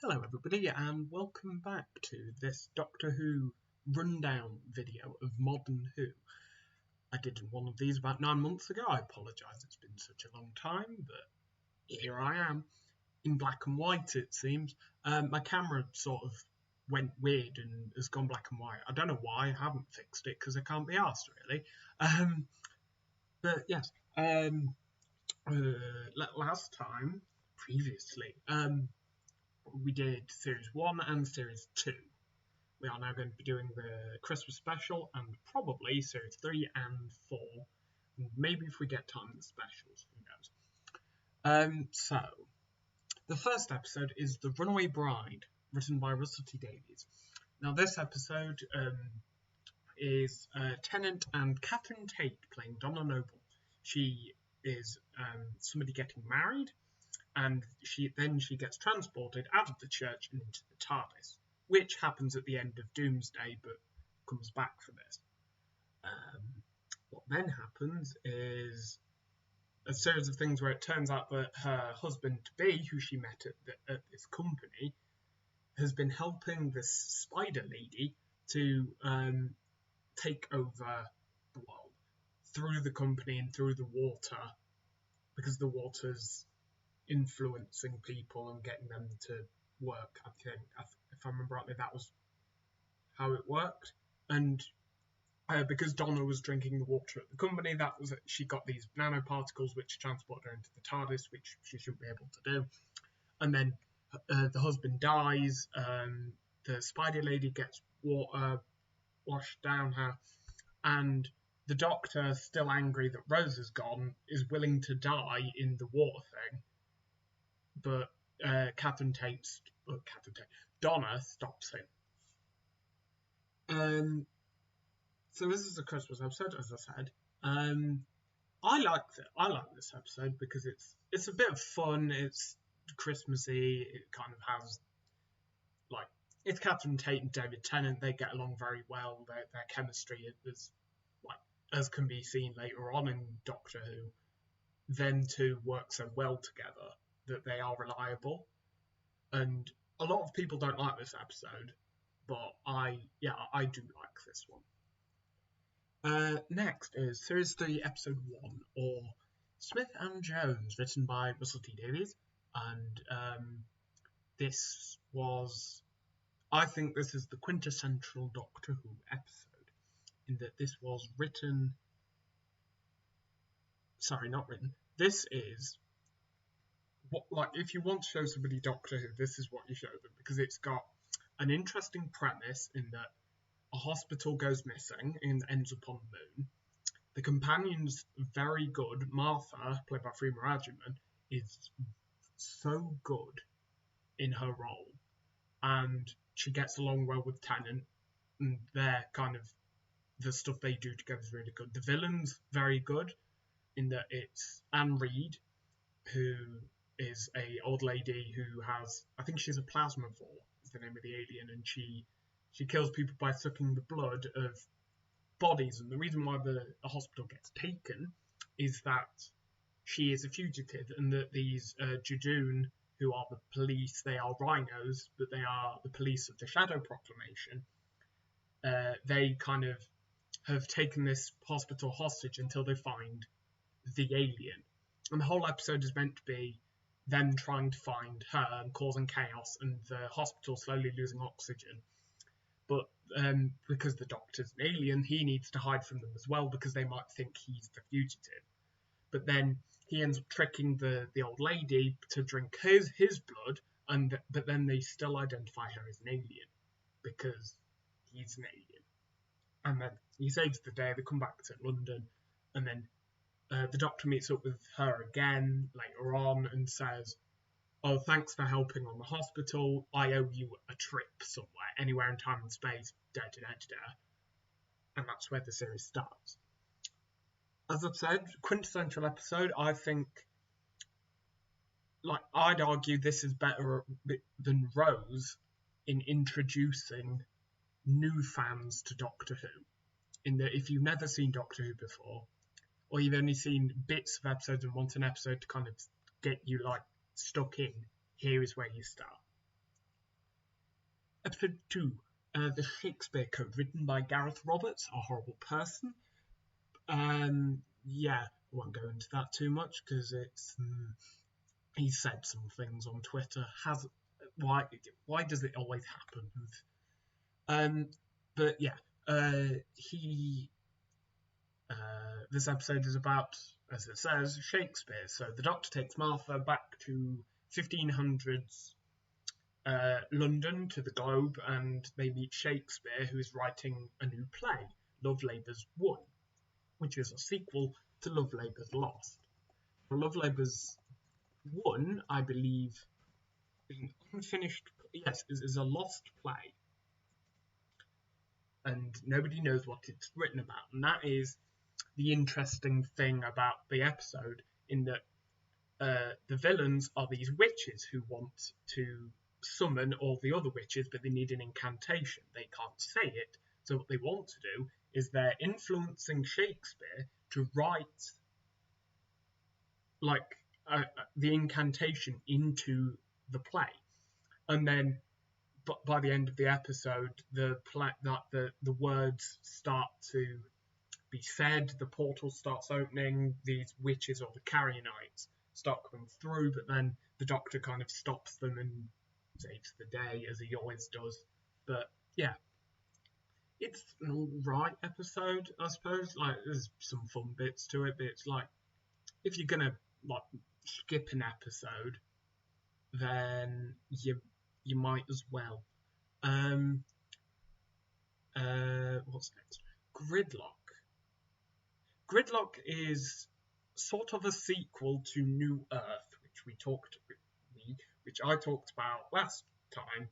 Hello everybody and welcome back to this Doctor Who rundown video of Modern Who. I did one of these about 9 months ago. I apologise, it's been such a long time, but here I am, in black and white it seems. My camera sort of went weird and has gone black and white. I don't know why I haven't fixed it because I can't be arsed really. But yes, last time, previously, we did Series 1 and Series 2. We are now going to be doing the Christmas special and probably Series 3 and 4. Maybe if we get time in the specials, who knows. So, the first episode is The Runaway Bride, written by Russell T Davies. Now, this episode is Tennant and Catherine Tate playing Donna Noble. She is somebody getting married, and she gets transported out of the church and into the TARDIS, which happens at the end of Doomsday, but comes back for this. What then happens is a series of things where it turns out that her husband-to-be, who she met at this company, has been helping this spider lady to take over the world through the company and through the water, because the water's influencing people and getting them to work. I think, if I remember rightly, that was how it worked. And because Donna was drinking the water at the company, she got these nanoparticles which transport her into the TARDIS, which she shouldn't be able to do. And then the husband dies. The spider lady gets water washed down her, and the Doctor, still angry that Rose is gone, is willing to die in the water thing. But Donna stops him. So this is a Christmas episode, as I said. I like this episode because it's a bit of fun. It's Christmassy. It kind of has it's Catherine Tate and David Tennant. They get along very well. Their chemistry is as can be seen later on in Doctor Who. Them two work so well together that they are reliable, and a lot of people don't like this episode, but I do like this one. Next is Series 3, Episode 1, or Smith and Jones, written by Russell T Davies, and I think this is the quintessential Doctor Who episode, in that this was written. Sorry, not written. This is if you want to show somebody Doctor Who, this is what you show them, because it's got an interesting premise in that a hospital goes missing and ends up on the moon. The companion's very good. Martha, played by Freema Agyeman, is so good in her role, and she gets along well with Tennant, and the stuff they do together is really good. The villain's very good, in that it's Anne Reid, who is a old lady who has, I think she's a plasmavore, is the name of the alien, and she kills people by sucking the blood of bodies. And the reason why the hospital gets taken is that she is a fugitive, and that these Judoon, who are the police, they are rhinos, but they are the police of the Shadow Proclamation. They kind of have taken this hospital hostage until they find the alien. And the whole episode is meant to be them trying to find her and causing chaos, and the hospital slowly losing oxygen. But because the Doctor's an alien, he needs to hide from them as well, because they might think he's the fugitive. But then he ends up tricking the old lady to drink his blood, but then they still identify her as an alien, because he's an alien. And then he saves the day. They come back to London, and then the Doctor meets up with her again later on and says, "Oh, thanks for helping on the hospital. I owe you a trip somewhere, anywhere in time and space, And that's where the series starts. As I've said, quintessential episode. I think, I'd argue this is better than Rose in introducing new fans to Doctor Who. In that, if you've never seen Doctor Who before, or you've only seen bits of episodes and want an episode to kind of get you stuck in, here is where you start. Episode 2, The Shakespeare Code, written by Gareth Roberts, a horrible person. Yeah, I won't go into that too much because it's he said some things on Twitter. Why does it always happen? But yeah, he this episode is about, as it says, Shakespeare. So the Doctor takes Martha back to 1500s London, to the Globe, and they meet Shakespeare, who is writing a new play, Love Labour's Won, which is a sequel to Love Labour's Lost. Love Labour's Won, I believe, is an unfinished, yes, is a lost play, and nobody knows what it's written about. And that is the interesting thing about the episode, in that the villains are these witches who want to summon all the other witches, but they need an incantation. They can't say it, so what they want to do is they're influencing Shakespeare to write like the incantation into the play, and then by the end of the episode, the words start to be said, the portal starts opening, these witches or the Carrionites start coming through, but then the Doctor kind of stops them and saves the day, as he always does. But yeah, it's an alright episode, I suppose. Like, there's some fun bits to it, but it's like, if you're gonna like skip an episode, then you might as well. What's next? Gridlock. Gridlock is sort of a sequel to New Earth, which I talked about last time.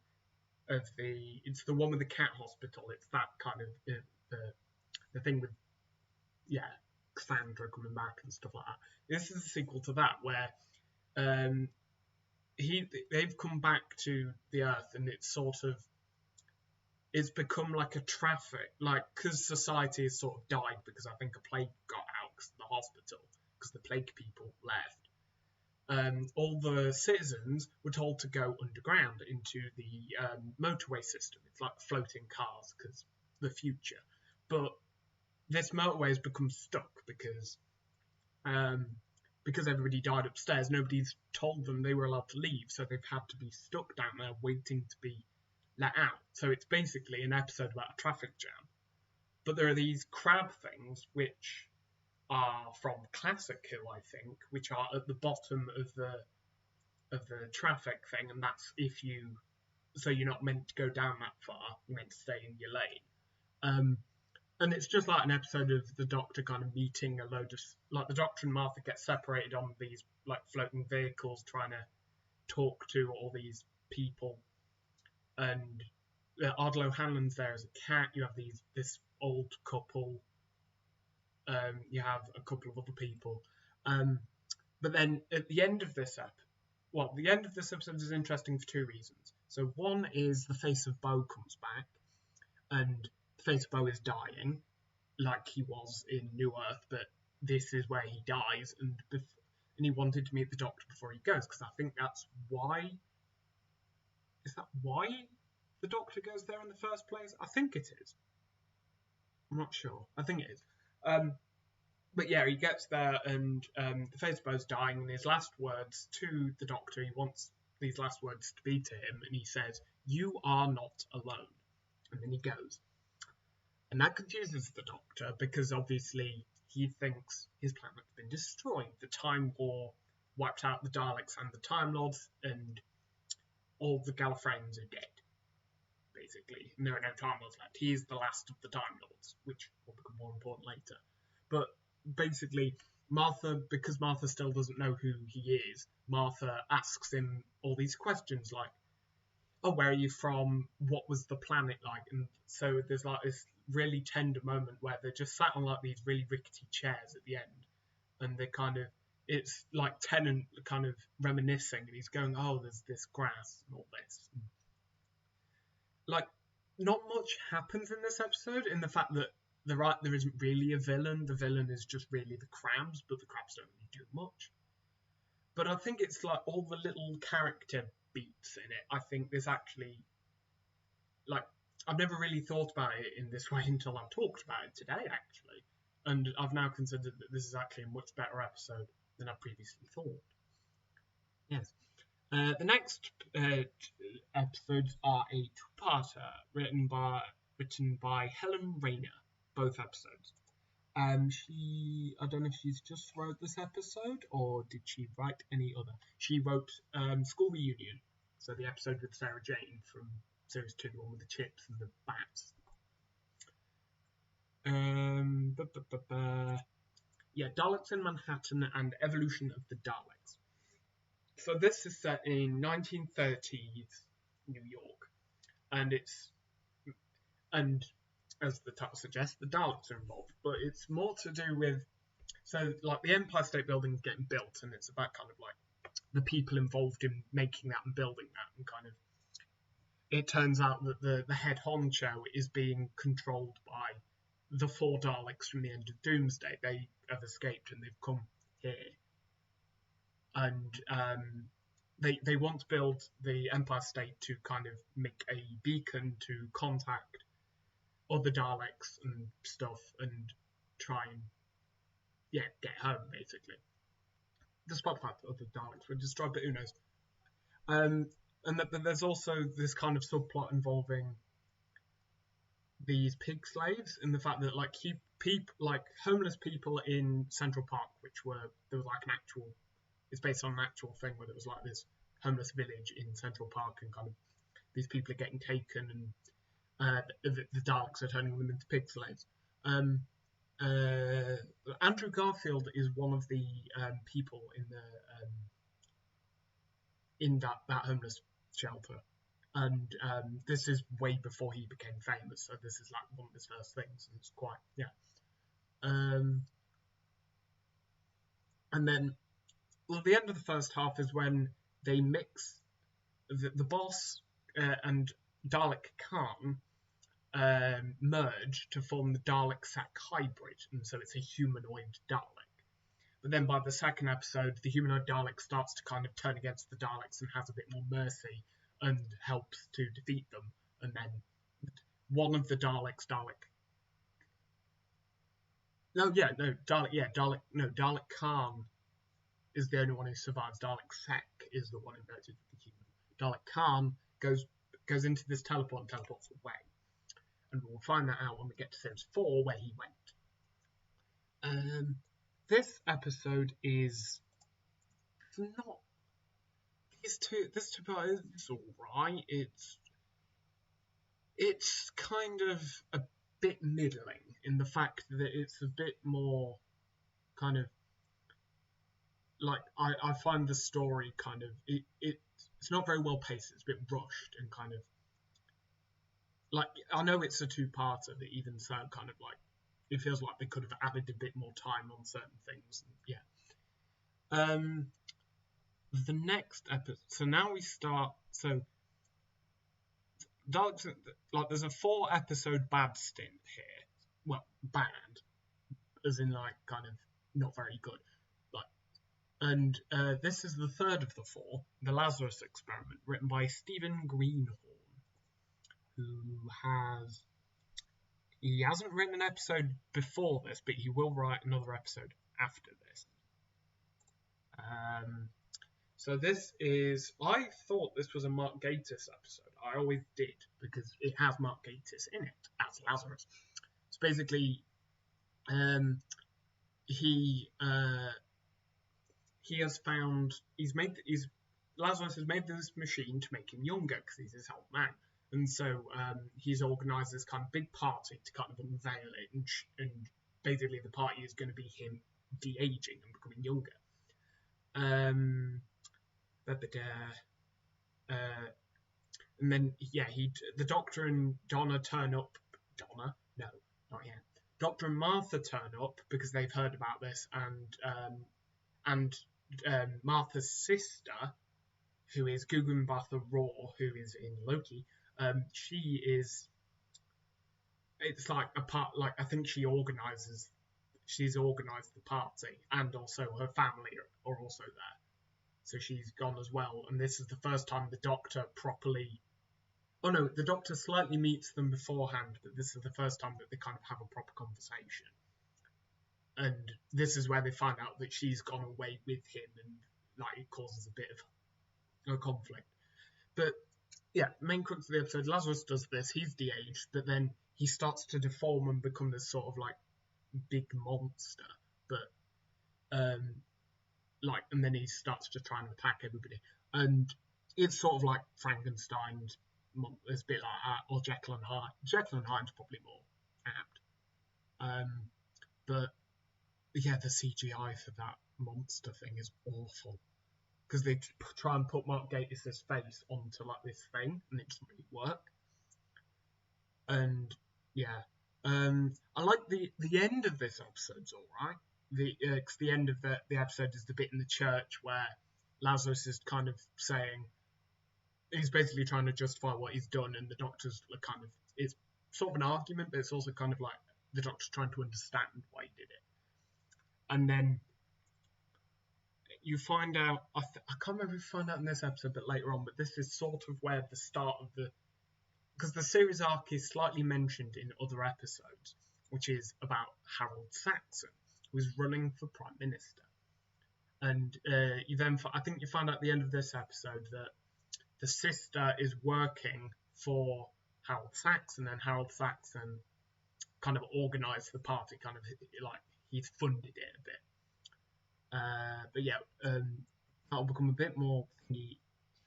It's the one with the cat hospital. It's that kind of the thing with Cassandra coming back and stuff like that. This is a sequel to that, where they've come back to the Earth, and it's become like a traffic, like, because society has sort of died because I think a plague got out of the hospital because the plague people left. All the citizens were told to go underground into the motorway system. It's like floating cars because the future. But this motorway has become stuck because everybody died upstairs. Nobody's told them they were allowed to leave, so they've had to be stuck down there waiting to be let out. So it's basically an episode about a traffic jam. But there are these crab things which are from Classic Who, I think, which are at the bottom of the traffic thing, and that's so you're not meant to go down that far, you're meant to stay in your lane. And it's just like an episode of the Doctor kind of meeting a load of, like, the Doctor and Martha get separated on these like floating vehicles trying to talk to all these people. And Ardal O'Hanlon's there as a cat. You have this old couple. You have a couple of other people. But then at the end of this the end of this episode is interesting for two reasons. So one is the face of Bo comes back, and the face of Bo is dying, like he was in New Earth, but this is where he dies, and he wanted to meet the Doctor before he goes, because I think that's why. Is that why the Doctor goes there in the first place? I think it is. I'm not sure. I think it is. But yeah, he gets there, and the face of Bo's dying, and his last words to the Doctor, he wants these last words to be to him, and he says, "You are not alone." And then he goes. And that confuses the Doctor, because obviously he thinks his planet's been destroyed. The Time War wiped out the Daleks and the Time Lords, and all the Gallifreyans are dead, basically. And there are no Time Lords left. He is the last of the Time Lords, which will become more important later. But basically, because Martha still doesn't know who he is, Martha asks him all these questions like, "Oh, where are you from? What was the planet like?" And so there's like this really tender moment where they're just sat on like these really rickety chairs at the end, and they kind of, it's like Tennant kind of reminiscing, and he's going, "Oh, there's this grass and all this." Like, not much happens in this episode, in the fact that there isn't really a villain. The villain is just really the crabs, but the crabs don't really do much. But I think it's like all the little character beats in it. I think there's actually like I've never really thought about it in this way until I've talked about it today, actually, and I've now considered that this is actually a much better episode than I previously thought. Yes. The next episodes are a two-parter written by Helen Rayner. Both episodes. I don't know if she's just wrote this episode or did she write any other. She wrote School Reunion, so the episode with Sarah Jane from series 2, the one with the chips and the bats. Yeah, Daleks in Manhattan and Evolution of the Daleks. So this is set in 1930s New York, and as the title suggests, the Daleks are involved, but it's more to do with, so like the Empire State Building is getting built, and it's about kind of like the people involved in making that and building that, and kind of it turns out that the head honcho is being controlled by the 4 Daleks from the end of Doomsday. They have escaped and they've come here, and they want to build the Empire State to kind of make a beacon to contact other Daleks and stuff and try and get home, basically. Despite the fact that other Daleks were destroyed, but who knows. And there's also this kind of subplot involving these pig slaves, and the fact that like homeless people in Central Park, there was like it's based on an actual thing where there was like this homeless village in Central Park, and kind of these people are getting taken, and the Daleks are turning them into pig slaves. Andrew Garfield is one of the people in that homeless shelter, and this is way before he became famous, so this is like one of his first things, and it's quite and then the end of the first half is when they mix the boss and Dalek Khan merge to form the Dalek-Sec hybrid, and so it's a humanoid Dalek. But then by the second episode, the humanoid Dalek starts to kind of turn against the Daleks and has a bit more mercy and helps to defeat them. And then one of the Dalek Khan is the only one who survives. Dalek-Sec is the one who merges with the human. Dalek Khan goes into this teleport and teleports away. And we'll find that out when we get to series 4, where he went. This episode is not. This two part is alright. It's kind of a bit middling in the fact that it's a bit more kind of like I find the story kind of it's not very well paced. It's a bit rushed and kind of like I know it's a two-parter, but even so, kind of like it feels like they could have added a bit more time on certain things. The next episode. So now we start. So Daleks, like there's a 4-episode bad stint here. Well, bad, as in like kind of not very good. And this is the third of the 4, The Lazarus Experiment, written by Stephen Greenhorn, he hasn't written an episode before this, but he will write another episode after this. So I thought this was a Mark Gatiss episode. I always did, because it has Mark Gatiss in it as Lazarus. So basically, Lazarus has made this machine to make him younger, because he's this old man. And so he's organised this kind of big party to kind of unveil it, and basically the party is going to be him de-aging and becoming younger. And then the Doctor and Donna turn up. Donna? No, not yet. Doctor and Martha turn up because they've heard about this, and Martha's sister, who is Gugu Mbatha Raw, who is in Loki, it's like a part, like I think she's organised the party, and also her family are also there. So she's gone as well, and this is the first time the Doctor properly Oh no, the Doctor slightly meets them beforehand, but this is the first time that they kind of have a proper conversation. And this is where they find out that she's gone away with him, and like it causes a bit of a conflict. But yeah, main crux of the episode, Lazarus does this, he's de-aged, but then he starts to deform and become this sort of like big monster. But and then he starts to try and attack everybody. And it's sort of like Frankenstein's, it's a bit like that, or Jekyll and Hyde. Jekyll and Hyde's probably more apt. But yeah, the CGI for that monster thing is awful. Because they try and put Mark Gatiss' face onto like this thing, and it doesn't really work. And yeah, I like the end of this episode's alright. Cause the end of the episode is the bit in the church where Lazarus is kind of saying, he's basically trying to justify what he's done, and the Doctor's kind of, it's sort of an argument, but it's also kind of like the Doctor's trying to understand why he did it. And then you find out, I can't remember if you find out in this episode, but later on, but this is sort of where the start of because the series arc is slightly mentioned in other episodes, which is about Harold Saxon, who's running for Prime Minister. And you then, I think you find out at the end of this episode that the sister is working for Harold Saxon, and Harold Saxon kind of organised the party, kind of like he's funded it a bit. But yeah, that'll become a bit more thingy,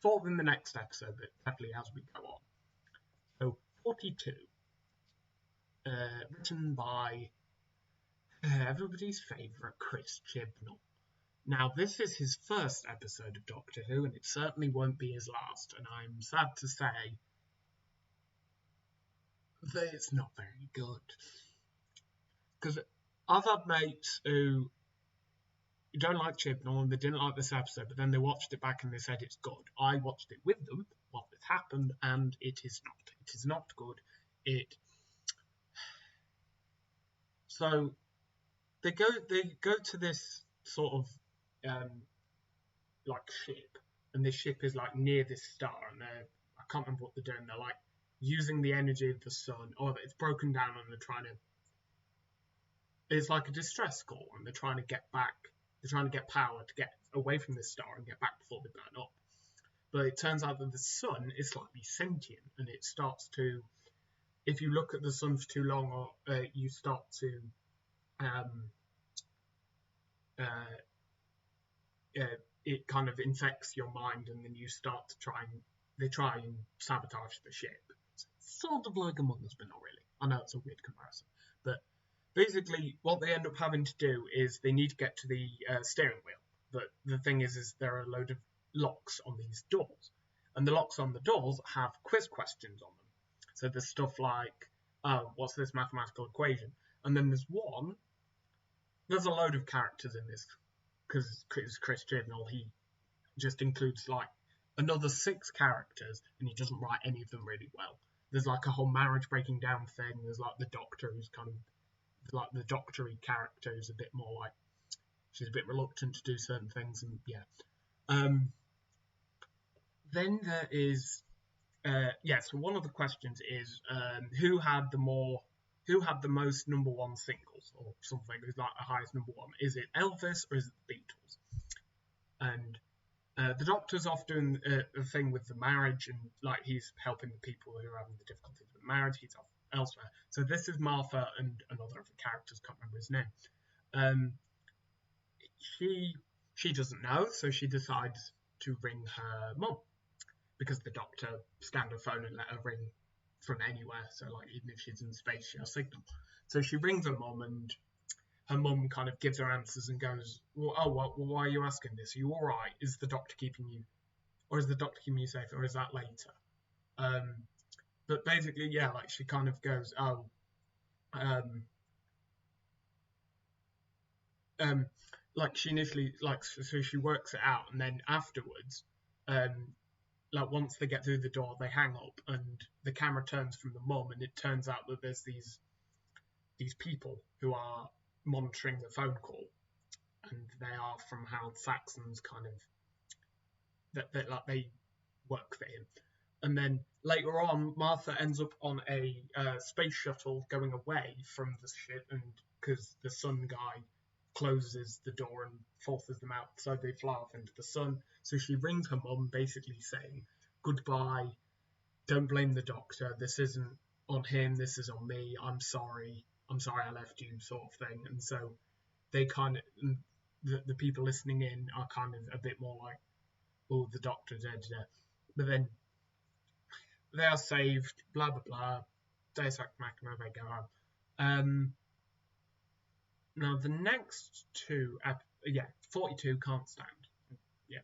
sort of in the next episode, but definitely as we go on. So 42, written by everybody's favourite Chris Chibnall. Now, this is his first episode of Doctor Who, and it certainly won't be his last, and I'm sad to say that it's not very good. Because I've had mates who don't like Chibnall, and they didn't like this episode, but then they watched it back and they said it's good. I watched it with them while it happened, and it is not. It is not good. So they go to this sort of like ship, and this ship is like near this star, and I can't remember what they're doing. They're like using the energy of the sun, or it's broken down, and they're trying to. It's like a distress call, and they're trying to get back. They're trying to get power to get away from this star and get back before they burn up. But it turns out that the sun is slightly sentient, and it starts to. If you look at the sun for too long, or you start to. It kind of infects your mind, and then you start to try and sabotage the ship. It's sort of like Among Us, but not really. I know it's a weird comparison, but basically what they end up having to do is they need to get to the steering wheel. But the thing is there are a load of locks on these doors, and the locks on the doors have quiz questions on them. So there's stuff like, what's this mathematical equation? And then there's a load of characters in this, because Chris Chibnall, he just includes like another 6 characters, and he doesn't write any of them really well. There's like a whole marriage breaking down thing. There's like the Doctor, who's kind of like the doctory character, who's a bit more like, she's a bit reluctant to do certain things, and yeah. Then there is, so one of the questions is, who had the most number 1 singles or something? Who's like the highest number 1? Is it Elvis or is it the Beatles? And the Doctor's off doing a thing with the marriage, and like he's helping the people who are having the difficulties with marriage. He's off elsewhere. So this is Martha and another of the characters, can't remember his name. She doesn't know, so she decides to ring her mum, because the Doctor scanned her phone and let her ring from anywhere. So like even if she's in space, she has signal. So she rings her mum, and her mum kind of gives her answers and goes, well, why are you asking this? Are you all right? Is the Doctor keeping you, or is the Doctor keeping you safe, or is that later? But basically, yeah, like she kind of goes, like she initially, like, so she works it out, and then afterwards, like once they get through the door, they hang up, and the camera turns from the mum, and it turns out that there's these people who are monitoring the phone call, and they are from Harold Saxon's kind of, that like they work for him. And then later on, Martha ends up on a space shuttle going away from the ship, and because the sun guy closes the door and forces them out, so they fly off into the sun. So she rings her mum, basically saying, "Goodbye. Don't blame the doctor. This isn't on him. This is on me. I'm sorry. I'm sorry I left you," sort of thing. And so they kind of, the people listening in are kind of a bit more like, "Oh, the doctor, da da da." But then they are saved, blah blah blah. Deus Ex Machina, they go on. Now the next two, 42 can't stand. Yeah.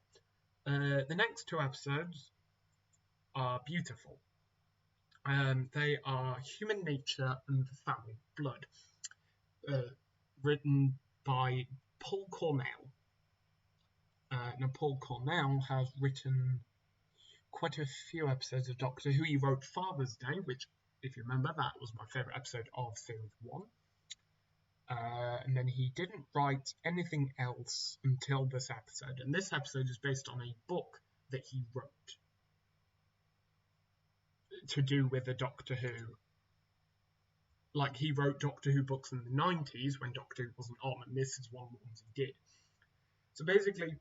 The next two episodes are beautiful. They are Human Nature and the Family Blood, written by Paul Cornell. Now Paul Cornell has written quite a few episodes of Doctor Who. He wrote Father's Day, which, if you remember, that was my favourite episode of Series 1. And then he didn't write anything else until this episode. And this episode is based on a book that he wrote to do with the Doctor Who. Like, he wrote Doctor Who books in the 90s when Doctor Who wasn't on, and this is one of the ones he did. So basically,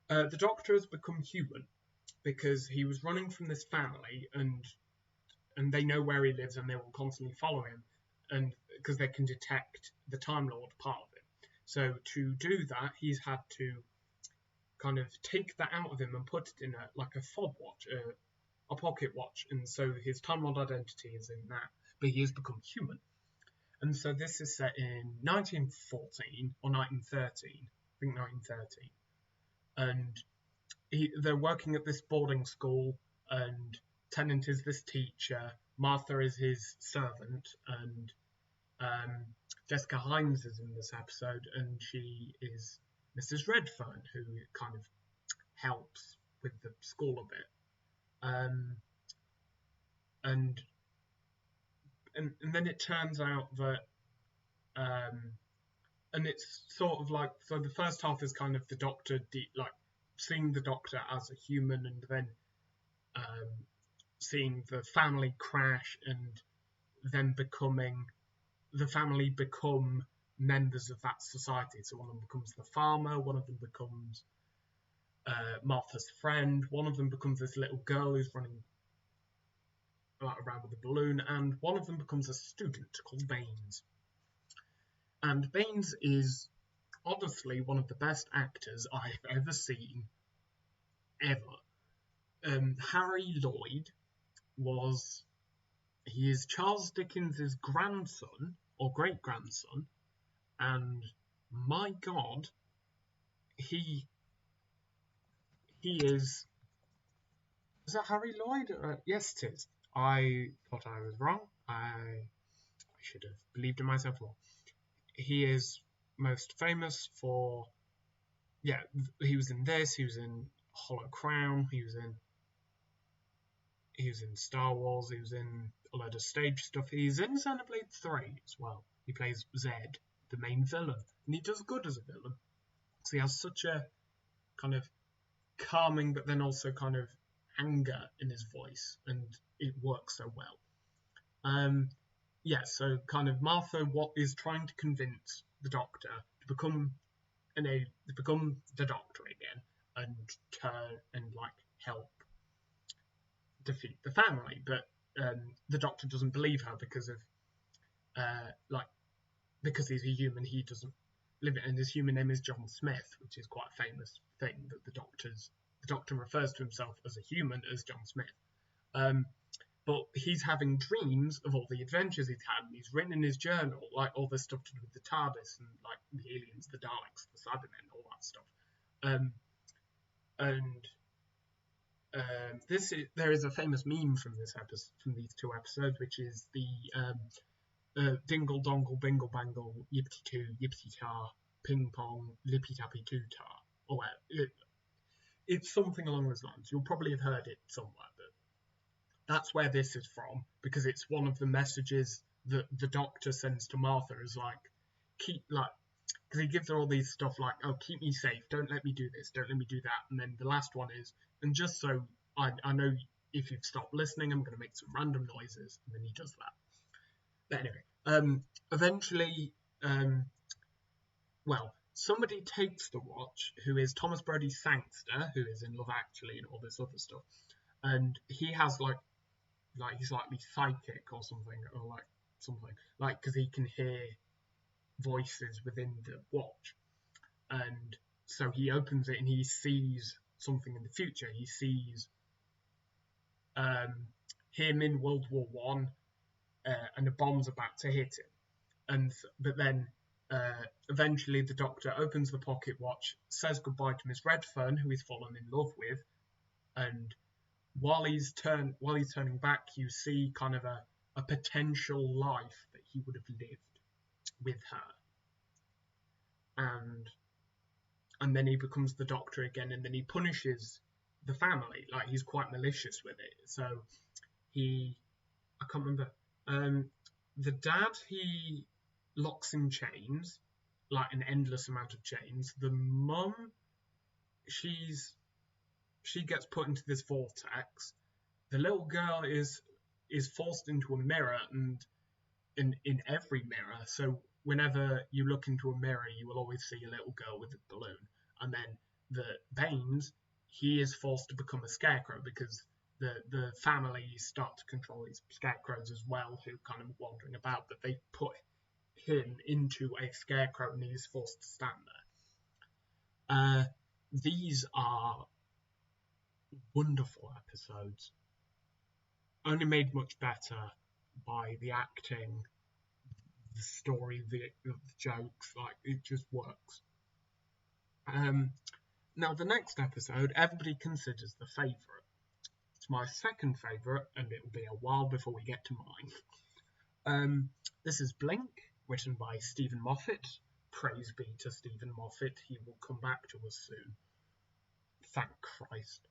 the Doctor has become human because he was running from this family, and they know where he lives, and they will constantly follow him, and because they can detect the Time Lord part of him. So to do that, he's had to kind of take that out of him and put it in a fob watch, a pocket watch, and so his Time Lord identity is in that, but he has become human. And so this is set in 1914 or 1913, I think 1913, and they're working at this boarding school, and Tennant is this teacher, Martha is his servant, and Jessica Hynes is in this episode, and she is Mrs. Redfern, who kind of helps with the school a bit. And then it turns out that, and it's sort of like, so the first half is kind of the Doctor, seeing the Doctor as a human, and then seeing the family crash, and then the family become members of that society. So one of them becomes the farmer, one of them becomes Martha's friend, one of them becomes this little girl who's running around with a balloon, and one of them becomes a student called Baines. And Baines is honestly one of the best actors I've ever seen, ever. Harry Lloyd he is Charles Dickens' grandson, or great-grandson, and my God, he is that Harry Lloyd? Yes, it is. I thought I was wrong. I should have believed in myself more. He is most famous for, he was in this, he was in Hollow Crown, he was in Star Wars, he was in a load of stage stuff. He's in Xenoblade 3 as well. He plays Zed, the main villain, and he does good as a villain. So he has such a kind of calming, but then also kind of anger in his voice, and it works so well. So kind of Martha is trying to convince the Doctor to become the Doctor again, and turn and help defeat the family, but the Doctor doesn't believe her because he's a human, he doesn't live it, and his human name is John Smith, which is quite a famous thing that the Doctor refers to himself as a human as John Smith. But he's having dreams of all the adventures he's had, and he's written in his journal all this stuff to do with the TARDIS and the aliens, the Daleks, the Cybermen, all that stuff. There is a famous meme from these two episodes, which is the dingle dongle bingle bangle yippity too yippity tar ping pong lippy tappy too tar, or it's something along those lines. You'll probably have heard it somewhere, but that's where this is from, because it's one of the messages that the Doctor sends to Martha, is because he gives her all these stuff oh, keep me safe, don't let me do this, don't let me do that, and then the last one is, and just so I know if you've stopped listening, I'm going to make some random noises, and then he does that. But anyway, eventually, somebody takes the watch, who is Thomas Brodie Sangster, who is in Love Actually and all this other stuff, and he has like he's like psychic or something, because he can hear voices within the watch, and so he opens it and he sees something in the future. He sees him in World War One, and a bomb's about to hit him, but then eventually the Doctor opens the pocket watch, says goodbye to Miss Redfern, who he's fallen in love with, and while he's turning back, you see kind of a potential life that he would have lived with her, and then he becomes the Doctor again, and then he punishes the family. Like, he's quite malicious with it. So I can't remember. The dad, he locks in chains, like an endless amount of chains. The mum, she gets put into this vortex. The little girl is forced into a mirror, and in every mirror. So whenever you look into a mirror, you will always see a little girl with a balloon. And then the Baines, he is forced to become a scarecrow because the family start to control these scarecrows as well, who kind of wandering about, but they put him into a scarecrow and he's forced to stand there. These are wonderful episodes, only made much better by the acting, the story, the jokes. Like, it just works. Now the next episode, everybody considers the favourite. It's my second favourite, and it will be a while before we get to mine. This is Blink, written by Stephen Moffat. Praise be to Stephen Moffat. He will come back to us soon. Thank Christ.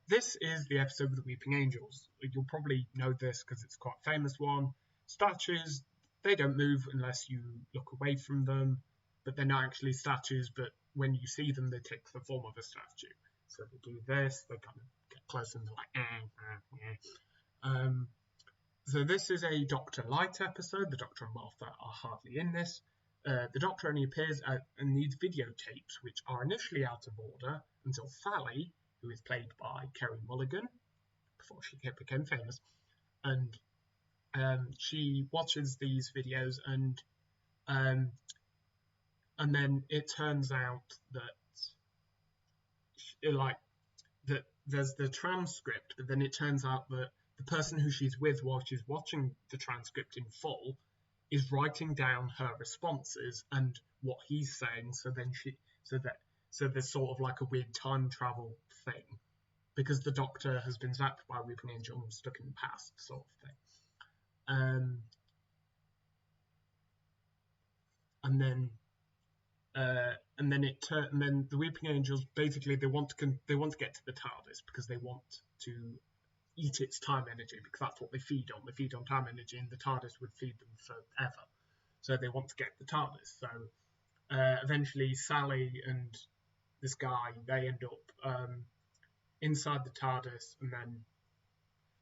This is the episode with the Weeping Angels. You'll probably know this because it's quite a famous one. Statues, they don't move unless you look away from them, but they're not actually statues, but when you see them, they take the form of a statue. So they do this, they kind of get close and they're like, So this is a Dr. Light episode. The Doctor and Martha are hardly in this. The Doctor only appears in these videotapes, which are initially out of order, until Sally, who is played by Kerry Mulligan, before she became famous, and she watches these videos, and then it turns out that there's the transcript, but then it turns out that the person who she's with while she's watching the transcript in full is writing down her responses and what he's saying, so there's sort of like a weird time travel thing, because the Doctor has been zapped by a Weeping Angel and stuck in the past, sort of thing. And then the Weeping Angels, basically they want to get to the TARDIS because they want to eat its time energy, because that's what they feed on. They feed on time energy, and the TARDIS would feed them forever. So they want to get the TARDIS. So eventually Sally and this guy, they end up inside the TARDIS, and then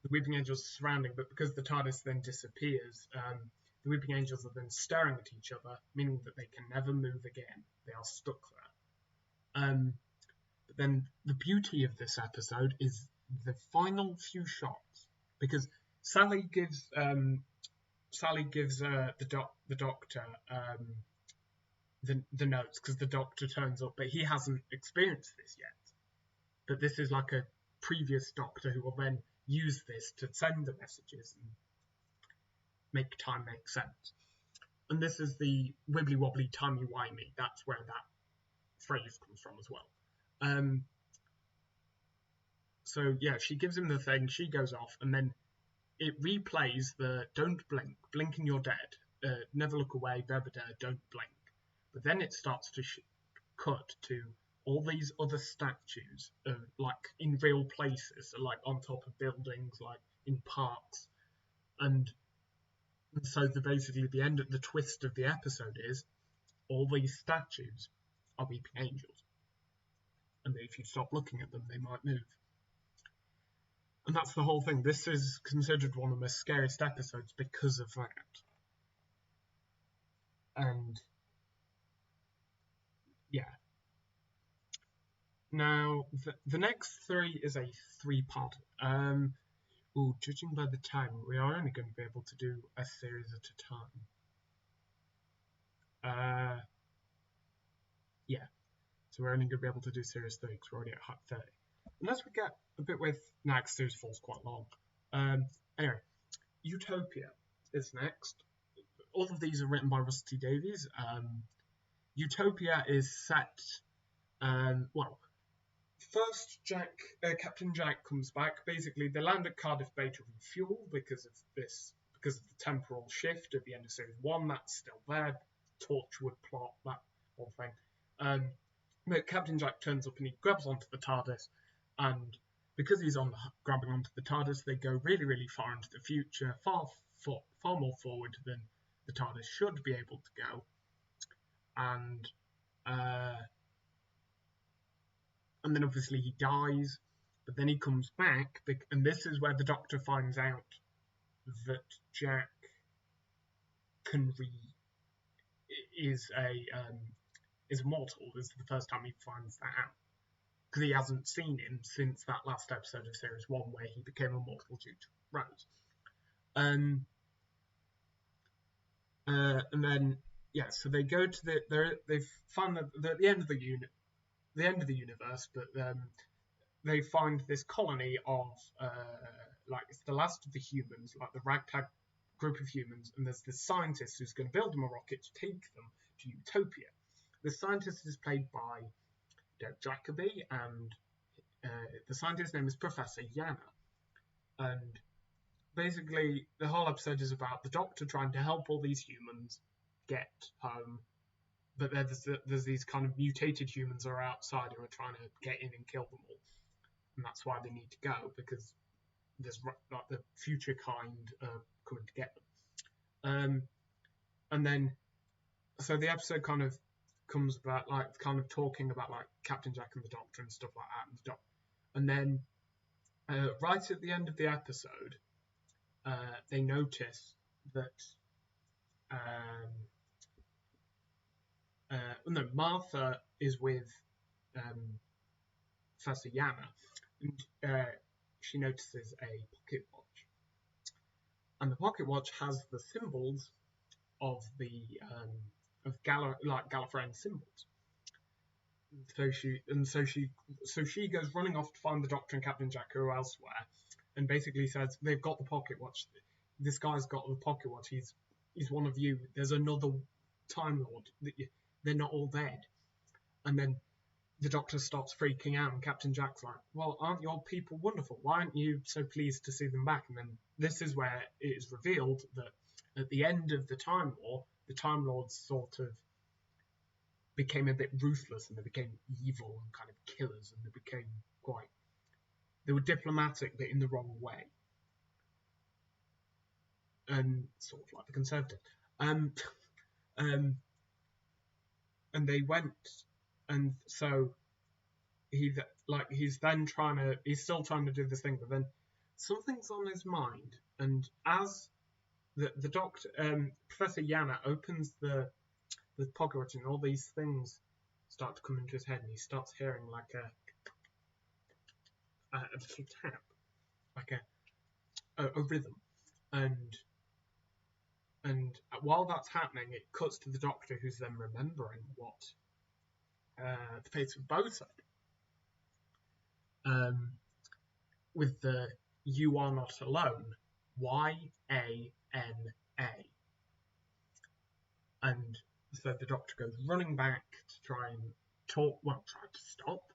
the Weeping Angels are surrounding, but because the TARDIS then disappears, the Weeping Angels are then staring at each other, meaning that they can never move again. They are stuck there. But then the beauty of this episode is the final few shots, because Sally gives the Doctor the notes, because the Doctor turns up, but he hasn't experienced this yet. But this is like a previous Doctor who will then use this to send the messages and make time make sense. And this is the wibbly wobbly timey-wimey. That's where that phrase comes from as well. So yeah, she gives him the thing, she goes off, and then it replays the don't blink, blink and you're dead, never look away, Belvedere, don't blink. But then it starts to cut to all these other statues, like in real places, so like on top of buildings, like in parks, and so basically the twist of the episode is all these statues are Weeping Angels, and if you stop looking at them, they might move. And that's the whole thing. This is considered one of the most scariest episodes because of that. And yeah. Now, the next three is a three-part. Judging by the time, we are only going to be able to do a series at a time. Yeah. So we're only going to be able to do series 3 because we're already at 30. Unless we get a bit with next, series 4 is quite long. Anyway, Utopia is next. All of these are written by Rusty Davies. Utopia is set, first Captain Jack comes back. Basically, they land at Cardiff Bay to refuel because of the temporal shift at the end of series 1. That's still there. Torchwood plot, that whole thing. But Captain Jack turns up and he grabs onto the TARDIS, and because he's grabbing onto the TARDIS, they go really, really far into the future, far more forward than the TARDIS should be able to go. And then obviously he dies, but then he comes back, and this is where the Doctor finds out that Jack is immortal. This is the first time he finds that out, because he hasn't seen him since that last episode of series 1 where he became immortal due to Rose. And then so they go to they've found that at the end of the universe, but they find this colony of it's the last of the humans, like the ragtag group of humans, and there's this scientist who's going to build them a rocket to take them to Utopia. The scientist is played by Derek Jacobi, and the scientist's name is Professor Yana. And basically, the whole episode is about the Doctor trying to help all these humans get home, but there's these kind of mutated humans who are outside who are trying to get in and kill them all, and that's why they need to go, because there's the future kind coming to get them. And then so the episode kind of comes about talking about Captain Jack and the Doctor and stuff like that, and then right at the end of the episode, they notice that Martha is with Professor Yana, and she notices a pocket watch, and the pocket watch has the symbols of the Gallifreyan symbols. So she goes running off to find the Doctor and Captain Jack, who are elsewhere, and basically says they've got the pocket watch. This guy's got the pocket watch. He's one of you. There's another Time Lord. They're not all dead. And then the Doctor starts freaking out, and Captain Jack's like, "Well, aren't your people wonderful? Why aren't you so pleased to see them back?" And then this is where it is revealed that at the end of the Time War, the Time Lords sort of became a bit ruthless, and they became evil and kind of killers, and they were diplomatic but in the wrong way, and sort of like the Conservative. And they went, and so he's still trying to do this thing, but then something's on his mind, and as the Doctor, Professor Yana opens the pocket watch, and all these things start to come into his head, and he starts hearing like a little tap, like a rhythm, and while that's happening, it cuts to the Doctor, who's then remembering what the Fates of Bow said, with the "You are not alone," YANA. And so the Doctor goes running back to try and try to stop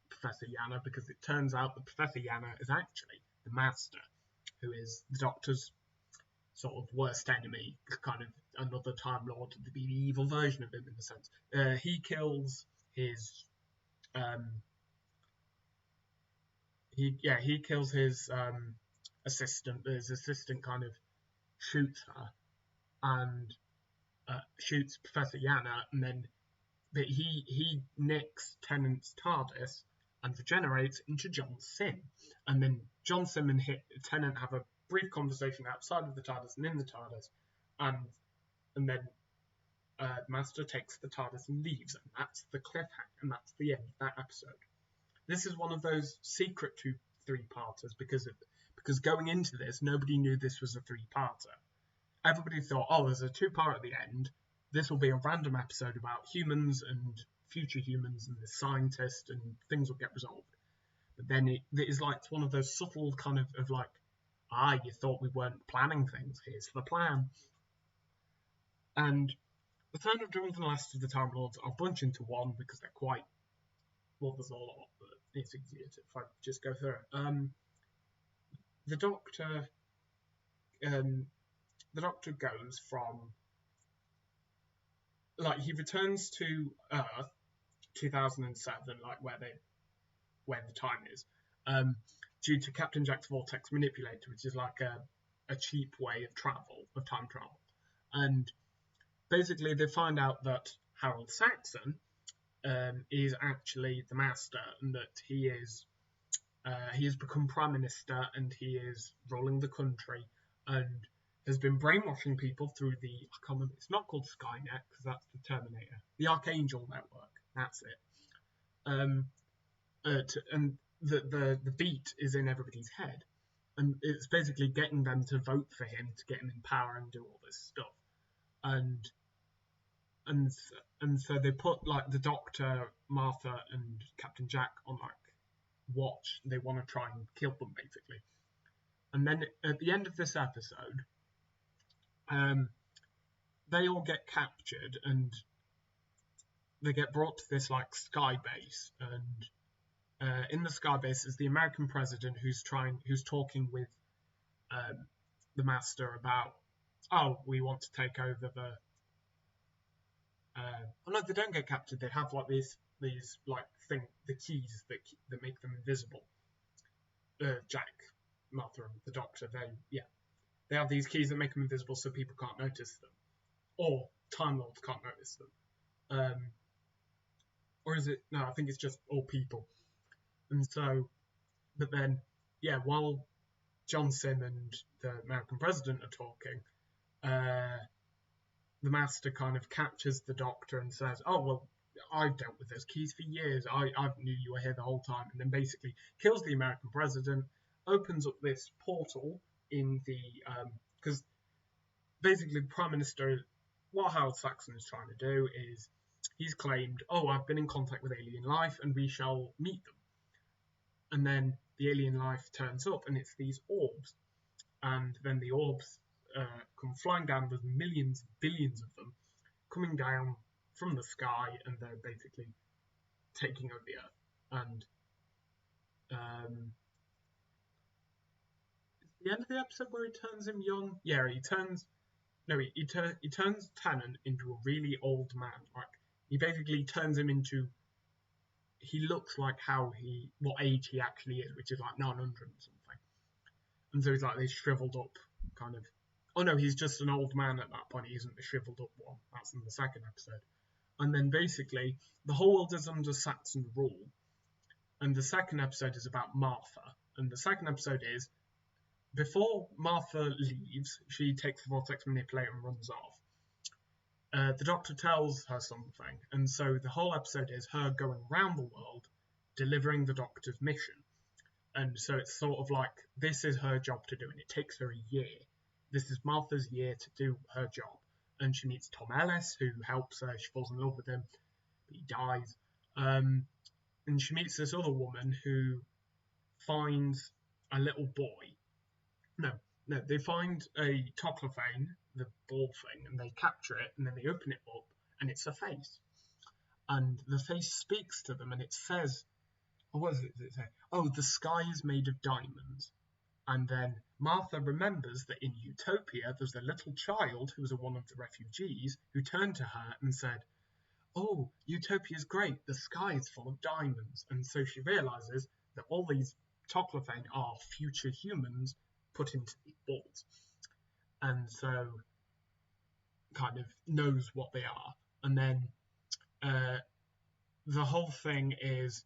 Professor Yana, because it turns out that Professor Yana is actually the Master, who is the Doctor's sort of worst enemy, kind of another Time Lord, the evil version of him in a sense. He kills his assistant. His assistant kind of shoots her and shoots Professor Yana, and then he nicks Tennant's TARDIS and regenerates into John Sim. And then John Sim and Tennant have a brief conversation outside of the TARDIS and in the TARDIS, and then Master takes the TARDIS and leaves, and that's the cliffhanger, and that's the end of that episode. This is one of those secret three-parters because going into this, nobody knew this was a three-parter. Everybody thought, oh, there's a two-part at the end. This will be a random episode about humans and future humans and the scientist, and things will get resolved. But then it is like it's one of those subtle kind of like, you thought we weren't planning things. Here's the plan. And Return of Dreams and Last of the Time Lords are bunched into one because they're quite, well, there's a lot, but it's easier if I just go through it. The Doctor goes from, like, he returns to Earth, 2007, like where the time is, due to Captain Jack's Vortex Manipulator, which is like a cheap way of time travel. And basically they find out that Harold Saxon is actually the Master, and that he has become Prime Minister, and he is ruling the country, and has been brainwashing people through I can't remember, it's not called Skynet, because that's the Terminator, the Archangel Network, that's it. And the beat is in everybody's head, and it's basically getting them to vote for him to get him in power and do all this stuff. And so they put like the Doctor, Martha, and Captain Jack on like watch. They want to try and kill them basically. And then at the end of this episode, they all get captured and they get brought to this like sky base. And in the sky base is the American president who's talking with the Master about, we want to take over the. No, they don't get captured. They have like these like the keys that make them invisible. Jack, Martha, and the Doctor. They have these keys that make them invisible, so people can't notice them, or Time Lords can't notice them. Or is it? No, I think it's just all people. And so, but then, while John Sim and the American president are talking, the Master kind of captures the Doctor and says, "Oh, well, I've dealt with those keys for years. I knew you were here the whole time." And then basically kills the American president, opens up this portal in the because basically the Prime Minister, what Harold Saxon is trying to do is he's claimed, I've been in contact with alien life and we shall meet them. And then the alien life turns up and it's these orbs. And then the orbs come flying down. There's millions, billions of them coming down from the sky, and they're basically taking over the Earth. And it's the end of the episode where he turns him young. Yeah, he turns Tennant into a really old man. Like, he basically turns him into. He looks like what age he actually is, which is like 900 and something. And so he's like this shriveled up kind of. Oh no, he's just an old man at that point. He isn't the shriveled up one. That's in the second episode. And then basically, the whole world is under Saxon rule. And the second episode is about Martha. And the second episode is, before Martha leaves, she takes the Vortex Manipulator and runs off. The Doctor tells her something. And so the whole episode is her going around the world, delivering the Doctor's mission. And so it's sort of like, this is her job to do, and it takes her a year. This is Martha's year to do her job. And she meets Tom Ellis, who helps her. She falls in love with him, but he dies. And she meets this other woman who finds a little boy. No, they find a Toclophane, the ball thing, and they capture it, and then they open it up, and it's a face. And the face speaks to them, and it says, what does it say? The sky is made of diamonds. And then Martha remembers that in Utopia, there's a little child who was one of the refugees who turned to her and said, Utopia's great, the sky is full of diamonds. And so she realizes that all these Toclophane are future humans put into these balls. And so kind of knows what they are. And then the whole thing is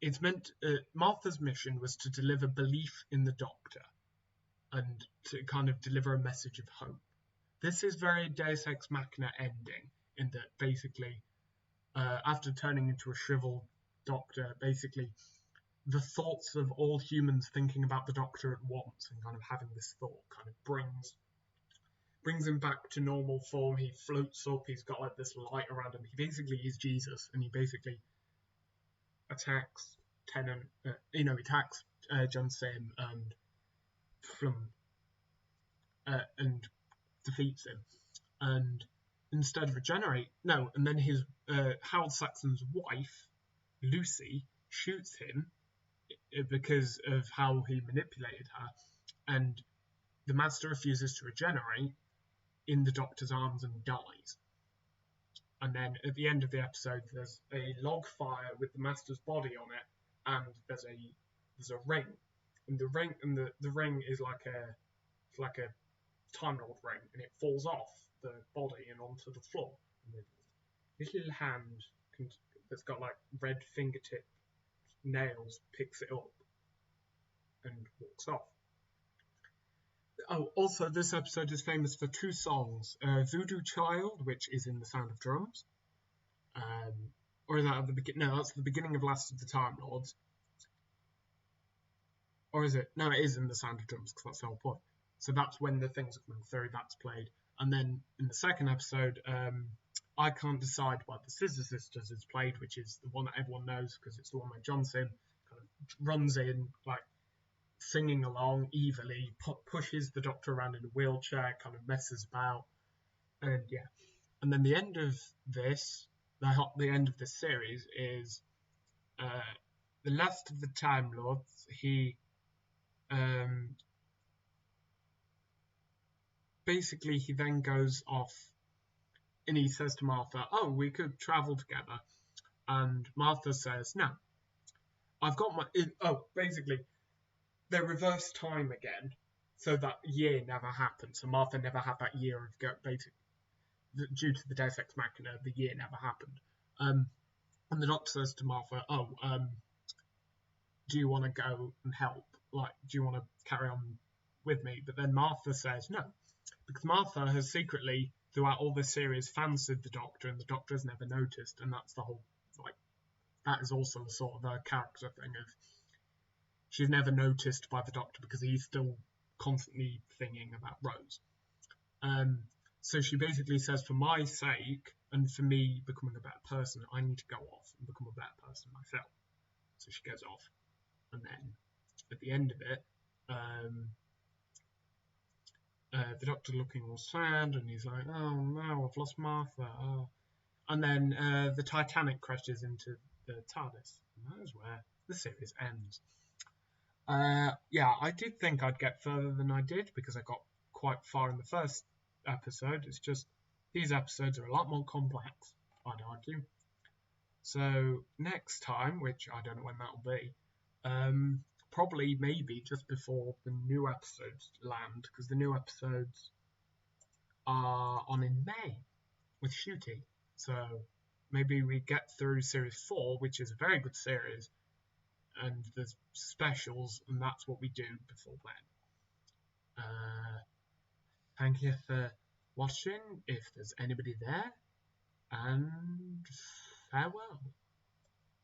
it's meant Martha's mission was to deliver belief in the Doctor and to kind of deliver a message of hope. This is very Deus Ex Machina ending, in that basically, after turning into a shriveled Doctor, basically the thoughts of all humans thinking about the Doctor at once and kind of having this thought kind of brings him back to normal form. He floats up, he's got like this light around him. He basically is Jesus, and he basically attacks Tennant, attacks John Sim and defeats him. And instead of and then his Harold Saxon's wife, Lucy, shoots him because of how he manipulated her, and the Master refuses to regenerate in the Doctor's arms and dies. And then at the end of the episode, there's a log fire with the Master's body on it, and there's a ring, and the ring is like a Time Lord ring, and it falls off the body and onto the floor. And the little hand that's got like red fingertip nails picks it up and walks off. Oh, also, this episode is famous for two songs. Voodoo Child, which is in The Sound of Drums. Or is that at the beginning? No, that's the beginning of Last of the Time Lords. Or is it? No, it is in The Sound of Drums, because that's the whole point. So that's when the things are coming through, that's played. And then in the second episode, I Can't Decide by the Scissor Sisters is played, which is the one that everyone knows, because it's the one where John Sim kind of runs in, like, singing along evilly, pushes the Doctor around in a wheelchair, kind of messes about, and yeah. And then the end of this, the end of this series is the last of the Time Lords. He basically he then goes off, and he says to Martha, "Oh, we could travel together," and Martha says, "No, I've got my." Basically, they reverse time again, so that year never happened. So Martha never had that year of basically due to the Deus Ex Machina, the year never happened. And the Doctor says to Martha, do you want to go and help? Like, do you want to carry on with me? But then Martha says no, because Martha has secretly, throughout all this series, fancied the Doctor, and the Doctor has never noticed, and that's the whole, that is also a sort of a character thing of, she's never noticed by the Doctor because he's still constantly thinking about Rose. So she basically says, for my sake, and for me becoming a better person, I need to go off and become a better person myself. So she goes off. And then, at the end of it, the Doctor looking all sad, and he's like, oh no, I've lost Martha. Oh. And then the Titanic crashes into the TARDIS. And that is where the series ends. Yeah, I did think I'd get further than I did, because I got quite far in the first episode. It's just, these episodes are a lot more complex, I'd argue. So, next time, which I don't know when that'll be, probably maybe just before the new episodes land, because the new episodes are on in May with Shooty. So, maybe we get through Series 4, which is a very good series, and there's specials, and that's what we do before then. Thank you for watching, if there's anybody there, and farewell.